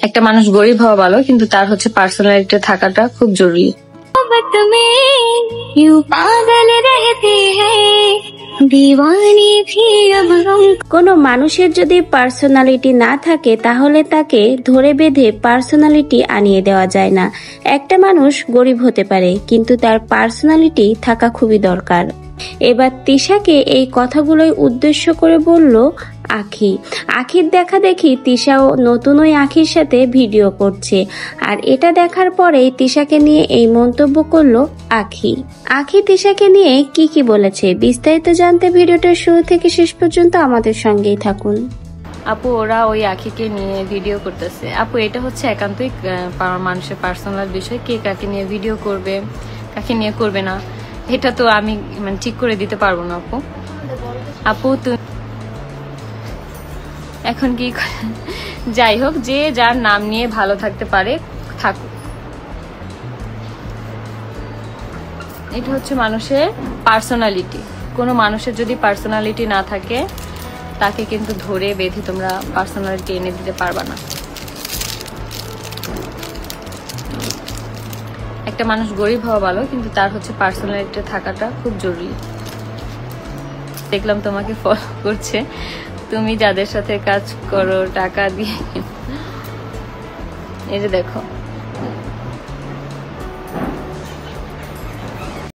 একটা মানুষ গরিব হওয়া ভালো, কিন্তু তার হচ্ছে পার্সোনালিটি থাকাটা খুব জরুরি। কোনো মানুষের যদি পার্সোনালিটি না থাকে তাহলে তাকে ধরে বেঁধে পার্সোনালিটি আনিয়ে দেওয়া যায় না। একটা মানুষ গরিব হতে পারে, কিন্তু তার পার্সোনালিটি থাকা খুবই দরকার। এবার তিশাকে এই কথাগুলোই উদ্দেশ্য করে বলল আখি। আখির দেখা দেখি তিশাও নতুন ওই আখির সাথে ভিডিও করছে, আর এটা দেখার পরেই তিশাকে নিয়ে এই মন্তব্য করলো আখি। আখি তিশাকে নিয়ে কি বলেছে বিস্তারিত জানতে ভিডিওটা শুরু থেকে শেষ পর্যন্ত আমাদের সঙ্গেই থাকুন। আপু ওরা ওই আখিকে নিয়ে ভিডিও করতেছে। আপু এটা হচ্ছে একান্তই মানুষের পার্সোনাল বিষয়, কে কাকে নিয়ে ভিডিও করবে, কাকে নিয়ে করবে না, এটা তো আমি মানে ঠিক করে দিতে পারবো না। আপু তুমি এখন কি যাই হোক, যে যার নাম নিয়ে ভালো থাকতে পারে থাকুক। এটা হচ্ছে মানুষের পার্সোনালিটি। কোনো মানুষের যদি পার্সোনালিটি না থাকে তাকে কিন্তু ধরে বেঁধে তোমরা পার্সোনালিটি এনে দিতে পারবা না। একটা মানুষ গরিব হওয়া ভালো, কিন্তু তার হচ্ছে পার্সোনালিটি থাকাটা খুব জরুরি। দেখলাম তোমাকে ফলো করছে, তুমি যাদের সাথে কাজ করো টাকা দিয়ে, এই যে দেখো